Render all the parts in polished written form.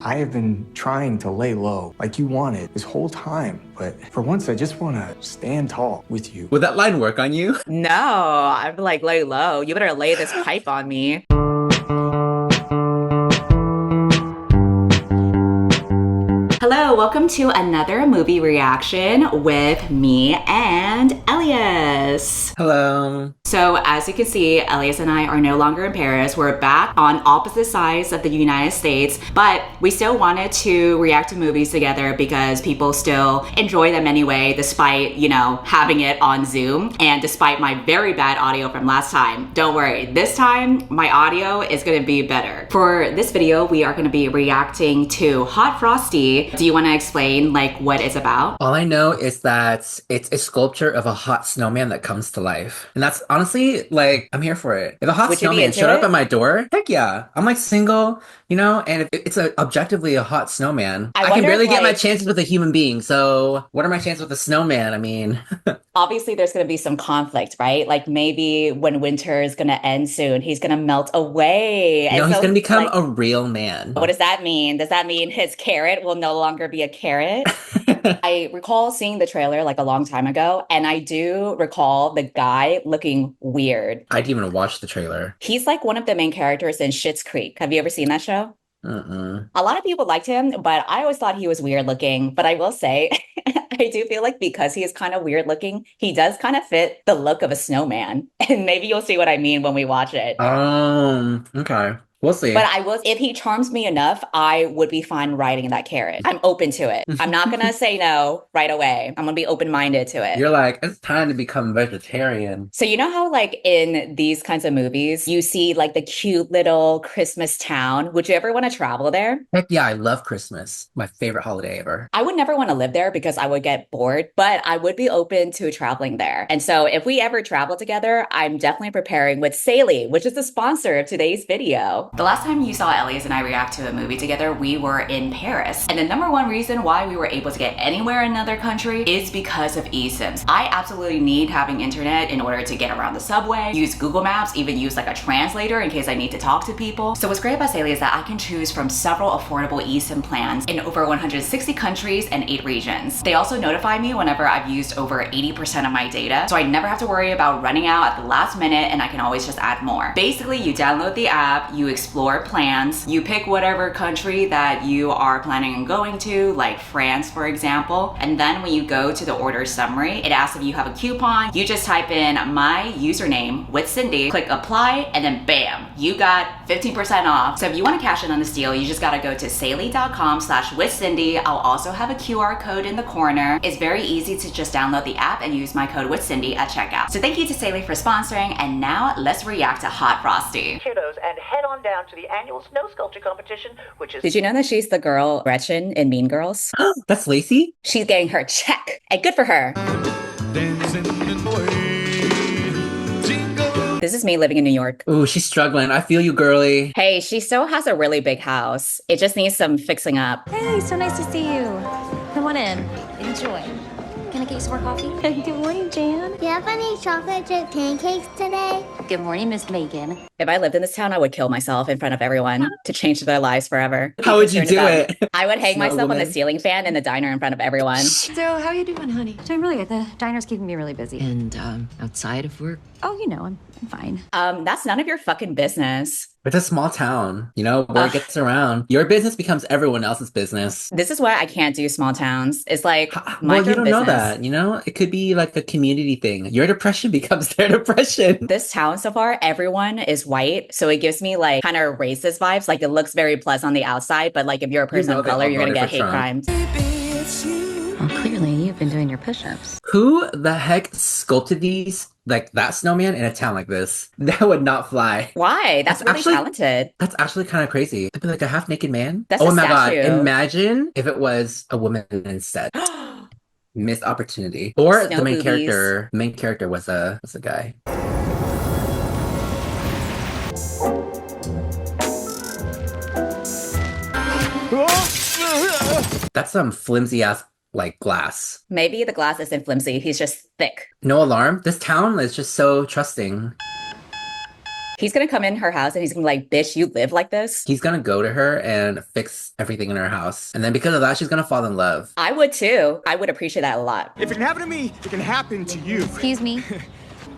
I have been trying to lay low like you wanted this whole time, but for once I just want to stand tall with you. Would that line work on you? No, I'm like, lay low. You better lay this pipe on me. Hello, welcome to another movie reaction with me and Elias. Hello. So as you can see, Elias and I are no longer in Paris. We're back on opposite sides of the United States, but we still wanted to react to movies together because people still enjoy them anyway, despite, having it on Zoom and despite my very bad audio from last time. Don't worry, this time my audio is gonna be better. For this video, we are gonna be reacting to Hot Frosty. Do you wanna explain what it's about? All I know is that it's a sculpture of a hot snowman that comes to life. And that's honestly, I'm here for it. If a hot Would you be snowman into showed up it? at my door, heck yeah. I'm single, and if it's objectively a hot snowman, I can wonder barely if, get my chances with a human being. So what are my chances with a snowman? I mean, obviously there's going to be some conflict, right? Like maybe when winter is going to end soon, he's going to melt away. no, And he's so, gonna become a real man. what does that mean? Does that mean his carrot will no longer be a carrot? I recall seeing the trailer a long time ago, and I do recall the guy looking weird. I didn't even watch the trailer. He's like one of the main characters in Schitt's Creek. Have you ever seen that show? A lot of people liked him, but I always thought he was weird looking. But I will say, I do feel like because he is kind of weird looking, he does kind of fit the look of a snowman. And maybe you'll see what I mean when we watch it. Okay. We'll see. But if he charms me enough, I would be fine riding that carrot. I'm open to it. I'm not gonna say no right away. I'm gonna be open-minded to it. You're like, it's time to become vegetarian. So you know how in these kinds of movies, you see the cute little Christmas town? Would you ever want to travel there? Heck yeah, I love Christmas. My favorite holiday ever. I would never want to live there because I would get bored, but I would be open to traveling there. And so if we ever travel together, I'm definitely preparing with Saily, which is the sponsor of today's video. The last time you saw Elias and I react to a movie together, we were in Paris. And the number one reason why we were able to get anywhere in another country is because of eSIMs. I absolutely need having internet in order to get around the subway, use Google Maps, even use a translator in case I need to talk to people. So what's great about Saily is that I can choose from several affordable eSIM plans in over 160 countries and 8 regions. They also notify me whenever I've used over 80% of my data, so I never have to worry about running out at the last minute, and I can always just add more. Basically, you download the app, you explore plans, you pick whatever country that you are planning on going to, like France, for example, and then when you go to the order summary, it asks if you have a coupon. You just type in my username with Cindy, click apply, and then bam, you got 15% off. So if you want to cash in on this deal, you just got to go to saily.com/withcindy. I'll also have a QR code in the corner. It's very easy to just download the app and use my code with Cindy at checkout. So thank you to Saily for sponsoring, and now let's react to Hot Frosty. Kudos and head on down to the annual snow sculpture competition, which is... Did you know that she's the girl Gretchen in Mean Girls? That's Lacey? She's getting her check, and good for her. This is me living in New York. Ooh, she's struggling. I feel you, girly. Hey, she still has a really big house. It just needs some fixing up. Hey, so nice to see you. Come on in. Enjoy. Can I get you some more coffee? Good morning, Jan. Do you have any chocolate chip pancakes today? Good morning, Miss Megan. If I lived in this town, I would kill myself in front of everyone to change their lives forever. How would you do it? I would hang myself on the woman. ceiling fan in the diner in front of everyone. So, how you doing, honey? Doing really good. The diner's keeping me really busy. And outside of work? Oh, I'm fine. That's none of your fucking business. It's a small town, word gets around. Your business becomes everyone else's business. This is why I can't do small towns. It's like Well, you don't know business. that, It could be like a community thing. Your depression becomes their depression. This town so far, everyone is white, so it gives me kind of racist vibes. It looks very pleasant on the outside, but if you're a person of they color, all you're gonna voted get for hate Trump. crimes. Well, clearly you've been doing your push-ups. Who the heck sculpted these, that snowman in a town like this? That would not fly. Why? That's really actually- talented. That's actually kind of crazy. It'd be like a half-naked man. That's oh a my god, statue. imagine if it was a woman instead. Missed opportunity. Or Snow the main boobies. character. Main character was a guy. That's some flimsy ass glass. Maybe the glass isn't flimsy. He's just thick. No alarm. This town is just so trusting. He's gonna come in her house and he's gonna be like, bitch, you live like this? He's gonna go to her and fix everything in her house. And then because of that, she's gonna fall in love. I would too. I would appreciate that a lot. If it can happen to me, it can happen to you. Excuse me.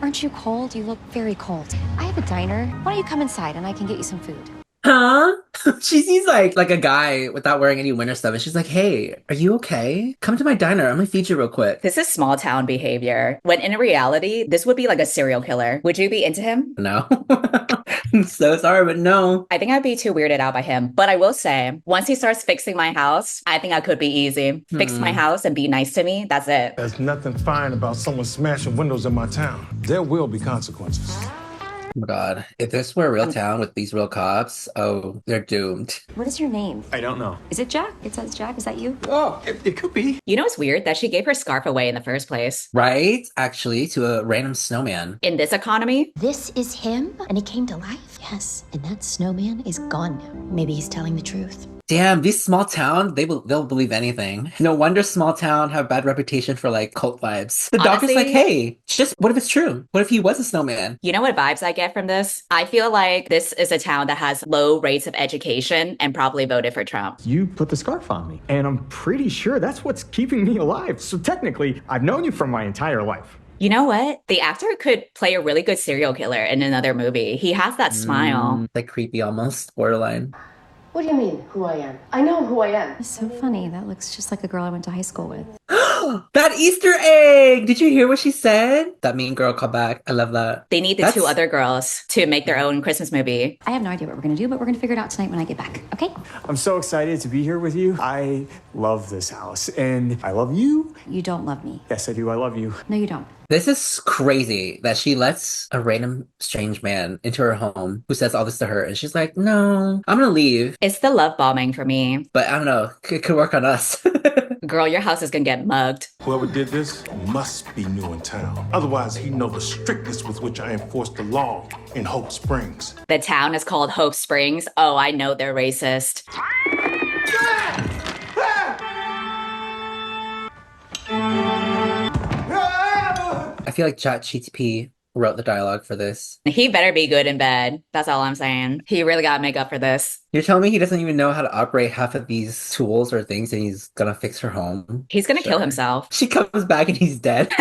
Aren't you cold? You look very cold. I have a diner. Why don't you come inside and I can get you some food? Huh? She sees like a guy without wearing any winter stuff, and she's like, "Hey, are you okay? Come to my diner. I'm gonna feed you real quick." This is small town behavior. When in reality, this would be like a serial killer. Would you be into him? No. I'm so sorry, but no. I think I'd be too weirded out by him. But I will say, once he starts fixing my house, I think I could be easy. Fix my house and be nice to me. That's it. There's nothing fine about someone smashing windows in my town. There will be consequences. Oh my God. If this were a real town with these real cops, oh, they're doomed. What is your name? I don't know. Is it Jack? It says Jack. Is that you? Oh, it could be. You know what's weird? That she gave her scarf away in the first place. Right? Actually, to a random snowman. In this economy, This is him? And he came to life? Yes, and that snowman is gone now. Maybe he's telling the truth. Damn, these small town, they'll believe anything. No wonder small town have bad reputation for like cult vibes. The doctor's like, Honestly- hey, just what if it's true? What if he was a snowman? you know what vibes I get from this? I feel like this is a town that has low rates of education and probably voted for Trump. You put the scarf on me, and I'm pretty sure that's what's keeping me alive. So technically, I've known you for my entire life. You know what? The actor could play a really good serial killer in another movie. He has that smile. Like creepy almost, borderline. What do you mean, who I am? I know who I am. It's so funny. That looks just like a girl I went to high school with. That Easter egg! Did you hear what she said? That mean girl called back. I love that. They need the That's- two other girls to make their own Christmas movie. I have no idea what we're gonna do, but we're gonna figure it out tonight when I get back. Okay? I'm so excited to be here with you. I love this house, and I love you. You don't love me. Yes, I do. I love you. No, you don't. This is crazy that she lets a random strange man into her home who says all this to her, and she's like, no, I'm gonna leave. It's the love bombing for me. But I don't know, it could work on us. Girl, your house is gonna get mugged. Whoever did this must be new in town. Otherwise, he knows the strictness with which I enforce the law in Hope Springs. The town is called Hope Springs. Oh, I know they're racist. I feel like ChatGPT wrote the dialogue for this. He better be good in bed. That's all I'm saying. He really gotta make up for this. You're telling me he doesn't even know how to operate half of these tools or things, and he's gonna fix her home? He's gonna kill Sure. himself. She comes back and he's dead.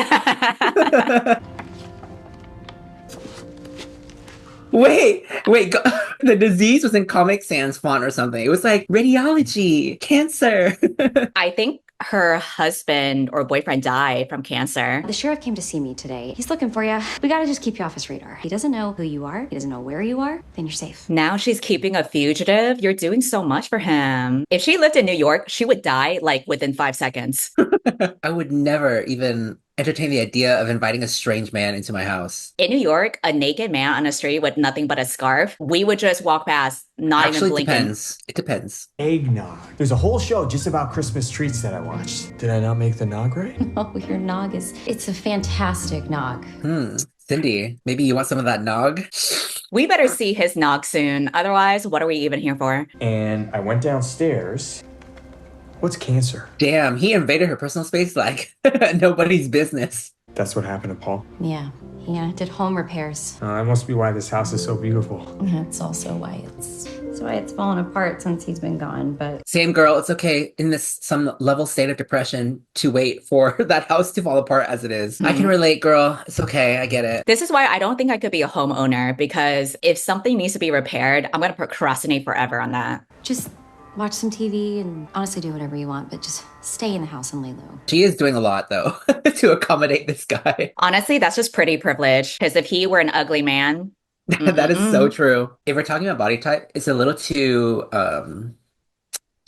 Wait, the disease was in Comic Sans font or something. It was like radiology, cancer. I think her husband or boyfriend died from cancer. The sheriff came to see me today. He's looking for you. We gotta just keep you off his radar. He doesn't know who you are. He doesn't know where you are. Then you're safe. Now she's keeping a fugitive. You're doing so much for him. If she lived in New York, she would die like within 5 seconds. I would never even entertain the idea of inviting a strange man into my house. In New York, a naked man on a street with nothing but a scarf, we would just walk past, not even Actually, blinking. depends. It depends. Eggnog. There's a whole show just about Christmas treats that I watched. Did I not make the nog right? Oh, your nog it's a fantastic nog. Cindy, maybe you want some of that nog? We better see his nog soon. Otherwise, what are we even here for? And I went downstairs. What's cancer? Damn, he invaded her personal space like nobody's business. That's what happened to Paul. Yeah, did home repairs. That must be why this house is so beautiful. That's also why it's fallen apart since he's been gone, but Same girl, it's okay in this some level state of depression to wait for that house to fall apart as it is. I can relate, girl. It's okay, I get it. This is why I don't think I could be a homeowner, because if something needs to be repaired, I'm going to procrastinate forever on that. just watch some TV and honestly do whatever you want, but just stay in the house and lay low. She is doing a lot though to accommodate this guy. Honestly, that's just pretty privilege, because if he were an ugly man, That is so true. If we're talking about body type, it's a little too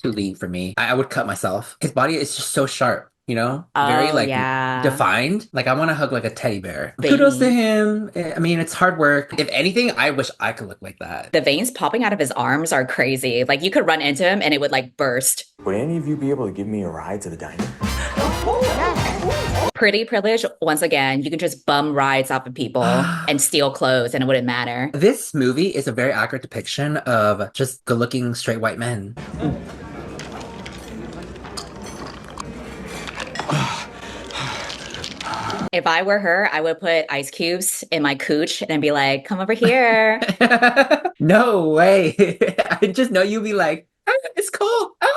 lean for me. I would cut myself. His body is just so sharp, you know? Very Oh, like yeah. defined. Like I want to hug like a teddy bear. Baby. Kudos to him. I mean, it's hard work. If anything, I wish I could look like that. the veins popping out of his arms are crazy. Like you could run into him and it would like burst. Would any of you be able to give me a ride to the diner? Pretty privilege, once again, you can just bum rides off of people and steal clothes and it wouldn't matter. This movie is a very accurate depiction of just good-looking straight white men. If I were her, I would put ice cubes in my cooch and be like, come over here. No way. I just know you'd be like, "Ah, it's cold. Ah."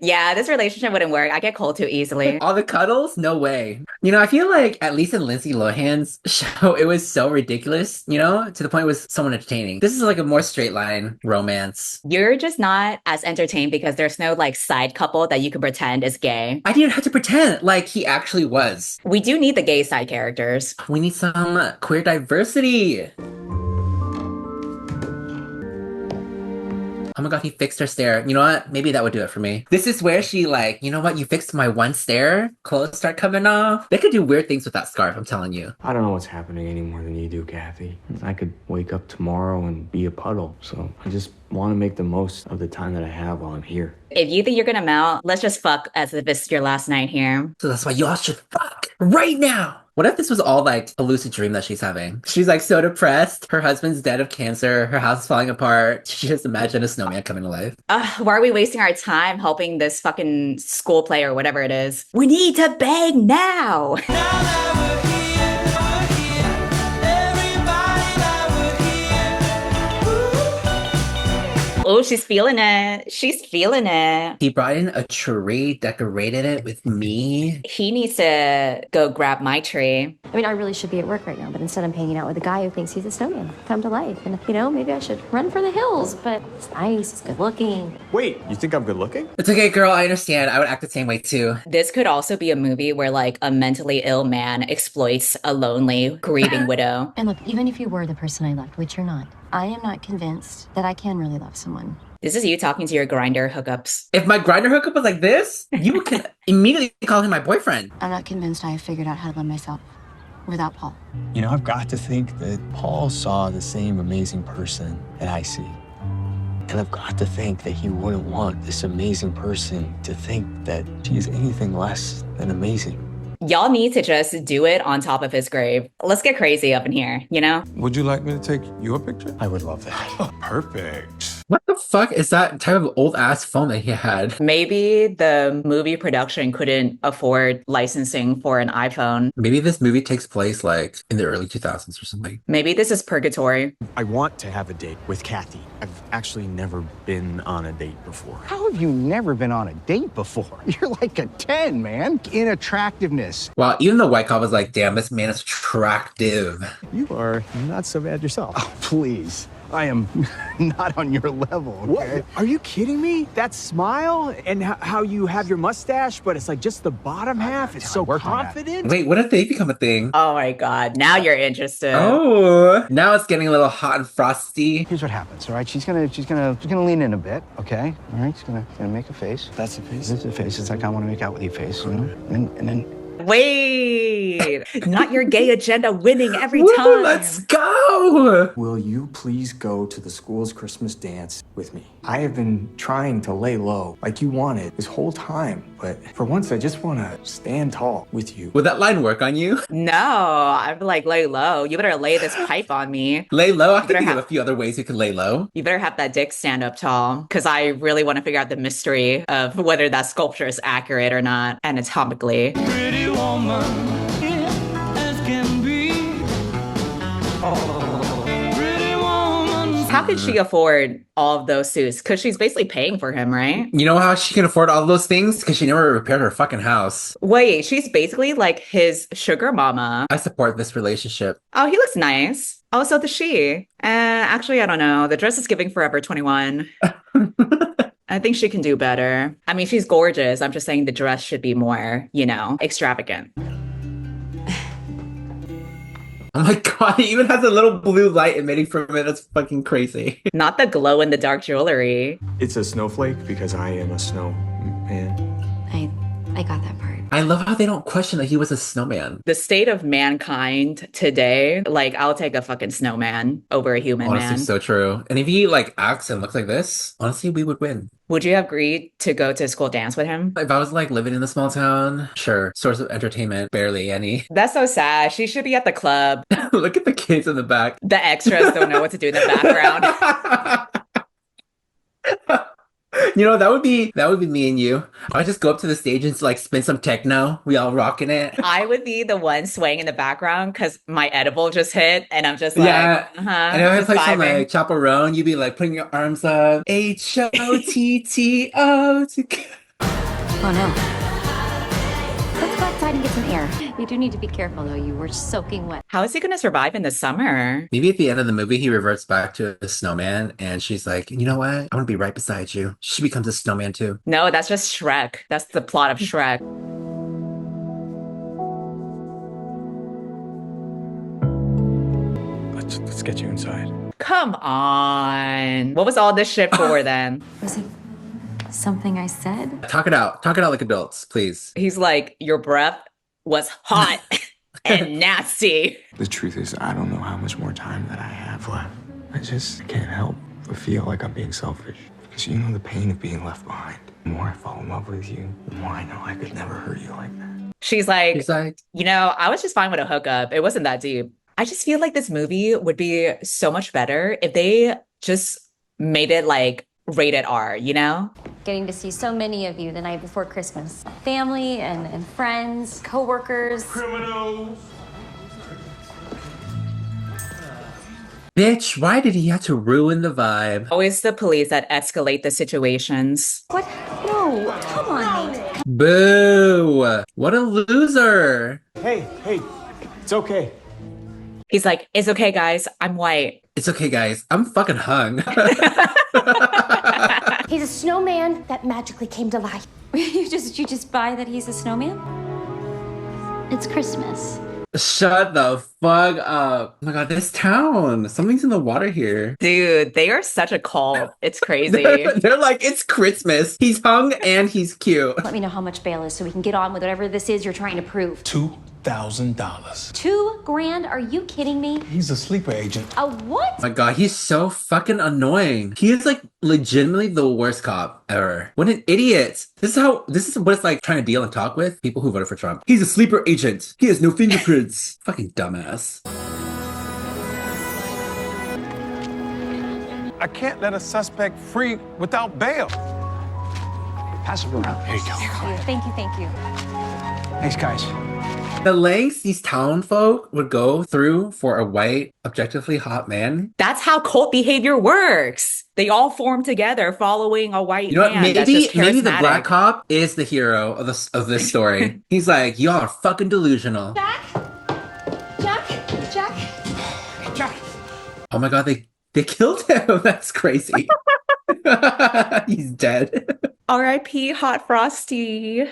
Yeah, this relationship wouldn't work. I get cold too easily. All the cuddles? No way. You know, I feel like at least in Lindsay Lohan's show, it was so ridiculous, you know, to the point it was somewhat entertaining. This is like a more straight line romance. You're just not as entertained because there's no like side couple that you can pretend is gay. I didn't have to pretend like he actually was. We do need the gay side characters. We need some queer diversity. Oh my god, he fixed her stare. You know what? Maybe that would do it for me. This is where she like, you know what? You fixed my one stare. Clothes start coming off. They could do weird things with that scarf, I'm telling you. I don't know what's happening any more than you do, Kathy. I could wake up tomorrow and be a puddle. So I just want to make the most of the time that I have while I'm here. If you think you're gonna melt, let's just fuck as if it's your last night here. So that's why y'all should fuck right now. What if this was all like a lucid dream that she's having? She's like so depressed. Her husband's dead of cancer. Her house is falling apart. She just imagined a snowman coming to life. Why are we wasting our time helping this fucking school play or whatever it is? We need to bang now. Oh, she's feeling it. She's feeling it. He brought in a tree, decorated it with me. He needs to go grab my tree. I mean, I really should be at work right now, but instead I'm hanging out with a guy who thinks he's a snowman come to life. And, you know, maybe I should run for the hills, but it's nice, it's good looking. Wait, you think I'm good looking? It's okay, girl. I understand. I would act the same way too. This could also be a movie where like a mentally ill man exploits a lonely, grieving widow. And look, even if you were the person I loved, which you're not, I am not convinced that I can really love someone. This is you talking to your grinder hookups. If my grinder hookup was like this, you can immediately call him my boyfriend. I'm not convinced I have figured out how to love myself without Paul. You know, I've got to think that Paul saw the same amazing person that I see. And I've got to think that he wouldn't want this amazing person to think that she's anything less than amazing. Y'all need to just do it on top of his grave. Let's get crazy up in here, you know? Would you like me to take your picture? I would love that. Perfect. What the fuck is that type of old ass phone that he had? Maybe the movie production couldn't afford licensing for an iPhone. Maybe this movie takes place like in the early 2000s or something. Maybe this is purgatory. I want to have a date with Kathy. I've actually never been on a date before. How have you never been on a date before? You're like a 10, man. In attractiveness. Wow, even the white cop was like, damn, this man is attractive. You are not so bad yourself. Oh, please. I am not on your level, okay? What? Are you kidding me? That smile and how you have your mustache, but it's like just the bottom half. It's so confident. Wait, what if they become a thing? Oh my God, now you're interested. Oh, now it's getting a little hot and frosty. Here's what happens, all right? She's gonna lean in a bit, okay? All right, she's gonna make a face. That's a face. This is a face. It's like I want to make out with you face, you know? And then. Wait, not your gay agenda winning every Woo, time. let's go. Will you please go to the school's Christmas dance with me? I have been trying to lay low like you wanted this whole time, but for once I just want to stand tall with you. Would that line work on you? No, I'm like, lay low. You better lay this pipe on me. Lay low? I can think of a few other ways you can lay low. You better have that dick stand up tall, because I really want to figure out the mystery of whether that sculpture is accurate or not anatomically. Pretty woman, as can be. Pretty woman. How could she afford all of those suits? Because she's basically paying for him, right? You know how she can afford all those things? Because she never repaired her fucking house. Wait, she's basically like his sugar mama. I support this relationship. Oh, he looks nice. Oh, so does she. Actually, I don't know. The dress is giving Forever 21. I think she can do better. I mean, she's gorgeous. I'm just saying the dress should be more, you know, extravagant. Oh my god, it even has a little blue light emitting from it. That's fucking crazy. Not the glow in the dark jewelry. It's a snowflake because I am a snowman. I got that part. I love how they don't question that he was a snowman. The state of mankind today, like, I'll take a fucking snowman over a human Honestly, man. so true. And if he like acts and looks like this, honestly, we would win. Would you have agreed to go to school dance with him? If I was like living in a small town, sure. Source of entertainment, barely any. That's so sad. She should be at the club. Look at the kids in the back. The extras don't know what to do in the background. You know, that would be me and you. I would just go up to the stage and like spin some techno. We all rocking it. I would be the one swaying in the background because my edible just hit and I'm just like, Yeah. And if I just play some vibing. like Chaperone, you'd be like putting your arms up. HOTTO. Oh no. Let's go outside and get some air. You do need to be careful though. You were soaking wet. How is he going to survive in the summer? Maybe at the end of the movie, he reverts back to a snowman and she's like, you know what? I want to be right beside you. She becomes a snowman too. No, that's just Shrek. That's the plot of Shrek. Let's get you inside. Come on. What was all this shit for then? Was it something I said? Talk it out. Talk it out like adults, please. He's like, your breath was hot and nasty. The truth is, I don't know how much more time that I have left. I just can't help but feel like I'm being selfish. Because you know the pain of being left behind. The more I fall in love with you, the more I know I could never hurt you like that. She's like, you know, I was just fine with a hookup. It wasn't that deep. I just feel like this movie would be so much better if they just made it like rated R, you know? Getting to see so many of you the night before Christmas. Family and friends, coworkers. Criminals. Bitch, why did he have to ruin the vibe? Always the police that escalate the situations. What? No, come on. Boo! What a loser! Hey, it's okay. He's like, it's okay, guys. I'm white. It's okay, guys. I'm fucking hung. He's a snowman that magically came to life. You just buy that he's a snowman? It's Christmas. Shut the fuck up. Oh my god, this town. Something's in the water here. Dude, they are such a cult. It's crazy. They're like, it's Christmas. He's hung and he's cute. Let me know how much bail is so we can get on with whatever this is you're trying to prove. $2,000. $2,000? Are you kidding me? He's a sleeper agent. A what? Oh my god, he's so fucking annoying. He is like legitimately the worst cop ever. What an idiot. This is what it's like trying to deal and talk with people who voted for Trump. He's a sleeper agent. He has no fingerprints. Fucking dumbass. I can't let a suspect free without bail. Pass it around. Here you go. Thank you. Thanks, guys. The lengths these town folk would go through for a white, objectively hot man. That's how cult behavior works. They all form together following a white You know what? man. that's Maybe just the black charismatic. cop is the hero of this story. He's like, y'all are fucking delusional. Jack? Oh my god, they killed him. That's crazy. He's dead. R.I.P. Hot Frosty.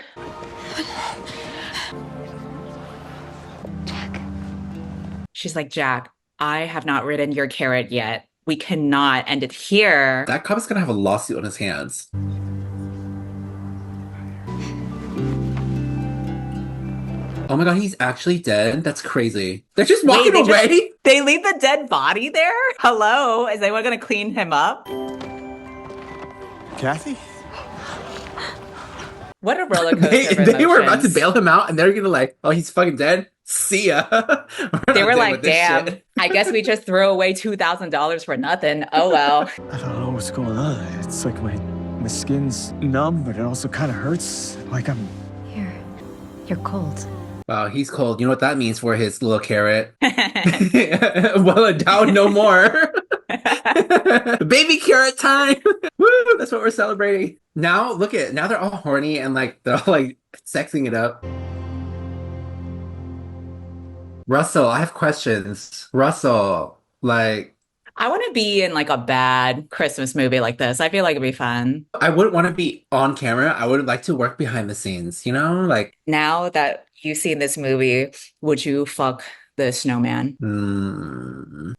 She's like, Jack, I have not ridden your carrot yet. We cannot end it here. That cop is gonna have a lawsuit on his hands. Oh my god, he's actually dead? That's crazy. They're just walking away? They leave the dead body there? Hello? Is anyone gonna clean him up? Kathy? What a roller coaster of They were about to emotions. bail him out and they're gonna like, oh, he's fucking dead? See ya. They were like, damn, I guess we just threw away $2,000 for nothing. Oh well. I don't know what's going on. It's like my skin's numb, but it also kind of hurts. Like I'm... You're cold. Wow, he's cold. You know what that means for his little carrot? Well endowed no more. Baby carrot time. Woo, that's what we're celebrating. Now they're all horny and like they're all like sexing it up. Russell, I have questions. Russell, like, I want to be in like a bad Christmas movie like this. I feel like it'd be fun. I wouldn't want to be on camera. I would like to work behind the scenes, you know? Like, Now that you've seen this movie, would you fuck the snowman?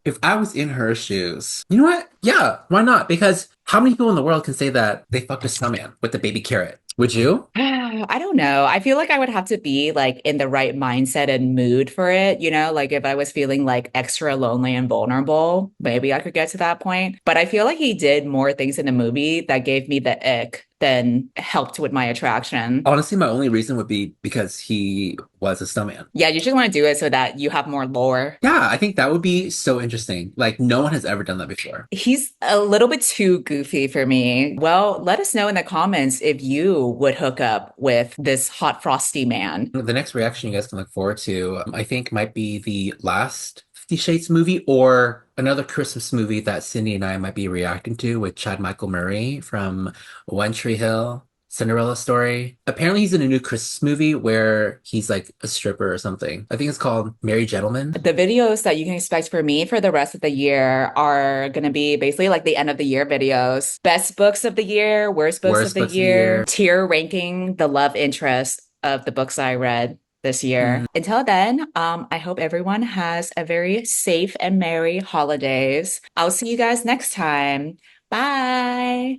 if I was in her shoes, you know what? Yeah, why not? Because how many people in the world can say that they fucked a snowman with the baby carrot? Would you? I don't know. I feel like I would have to be like in the right mindset and mood for it. You know, like if I was feeling like extra lonely and vulnerable, maybe I could get to that point. But I feel like he did more things in the movie that gave me the ick than helped with my attraction. Honestly, my only reason would be because he was a snowman. Yeah, you just want to do it so that you have more lore. Yeah, I think that would be so interesting. Like, no one has ever done that before. He's a little bit too goofy for me. Well, let us know in the comments if you would hook up with this Hot Frosty man. The next reaction you guys can look forward to, I think, might be the last 50 Shades movie or another Christmas movie that Cindy and I might be reacting to with Chad Michael Murray from One Tree Hill, Cinderella Story. Apparently he's in a new Christmas movie where he's like a stripper or something. I think it's called Merry Gentlemen. The videos that you can expect from me for the rest of the year are going to be basically like the end of the year videos. Best books of the year, worst books of the year, tier ranking the love interest of the books I read this year. Until then, I hope everyone has a very safe and merry holidays. I'll see you guys next time. Bye.